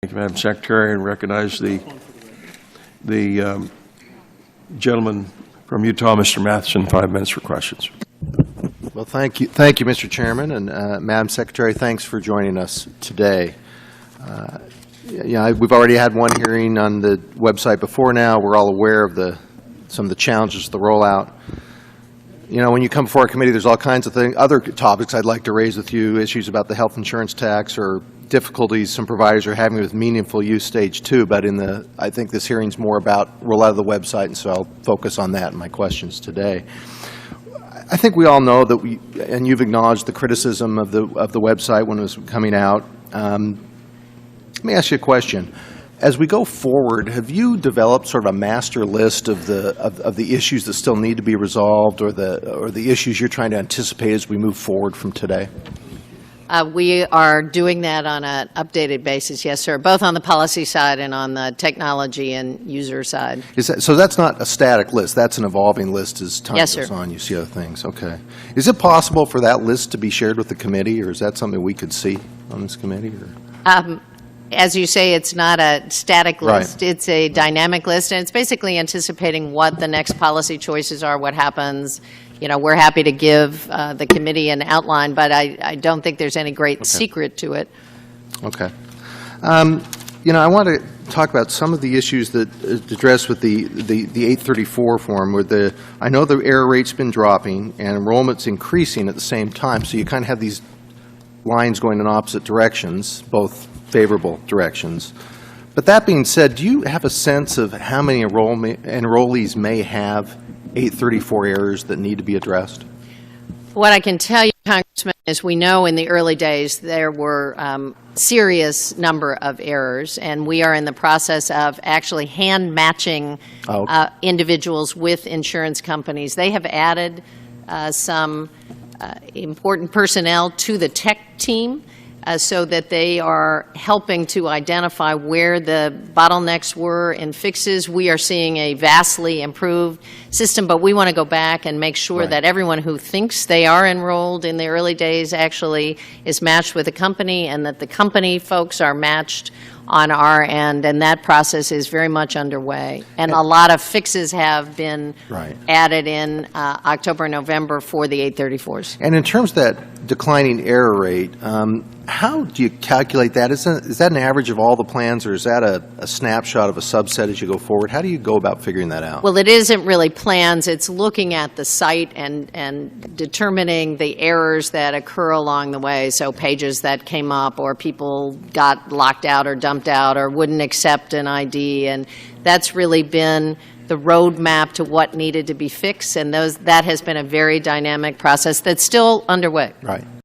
Thank you, Madam Secretary, and recognize the gentleman from Utah, Mr. Matheson, 5 minutes for questions. Well, thank you, Mr. Chairman, and Madam Secretary, thanks for joining us today. We've already had one hearing on the website before now. We're all aware of some of the challenges of the rollout. You know, when you come before a committee, there's all kinds of other topics I'd like to raise with you, issues about the health insurance tax or difficulties some providers are having with meaningful use stage 2, but I think this hearing's more about rollout of the website, and so I'll focus on that in my questions today. I think we all know that and you've acknowledged the criticism of the website when it was coming out. Let me ask you a question. As we go forward, have you developed sort of a master list of the issues that still need to be resolved, or the issues you're trying to anticipate as we move forward from today? We are doing that on an updated basis, yes, sir, both on the policy side and on the technology and user side. So that's not a static list. That's an evolving list as time goes on. You see other things. Okay. Is it possible for that list to be shared with the committee, or is that something we could see on this committee? As you say, it's not a static list. Right. It's a dynamic list, and it's basically anticipating what the next policy choices are, what happens. You know, we're happy to give the committee an outline, but I don't think there's any great secret to it. Okay. You know, I want to talk about some of the issues that address with the 834 form, where I know the error rate's been dropping and enrollment's increasing at the same time, so you kind of have these lines going in opposite directions, both favorable directions. But that being said, do you have a sense of how many enrollees may have 834 errors that need to be addressed? What I can tell you, Congressman, is we know in the early days there were serious number of errors, and we are in the process of actually hand matching individuals with insurance companies. They have added some important personnel to the tech team so that they are helping to identify where the bottlenecks were and fixes. We are seeing a vastly improved system, but we want to go back and make sure that everyone who thinks they are enrolled in the early days actually is matched with a company, and that the company folks are matched on our end, and that process is very much underway. And a lot of fixes have been added in October and November for the 834s. And in terms of that declining error rate, how do you calculate that? Is that an average of all the plans, or is that a snapshot of a subset as you go forward? How do you go about figuring that out? Well, it isn't really plans. It's looking at the site and determining the errors that occur along the way. So pages that came up, or people got locked out or dumped out or wouldn't accept an ID. And that's really been the roadmap to what needed to be fixed. And that has been a very dynamic process that's still underway. Right.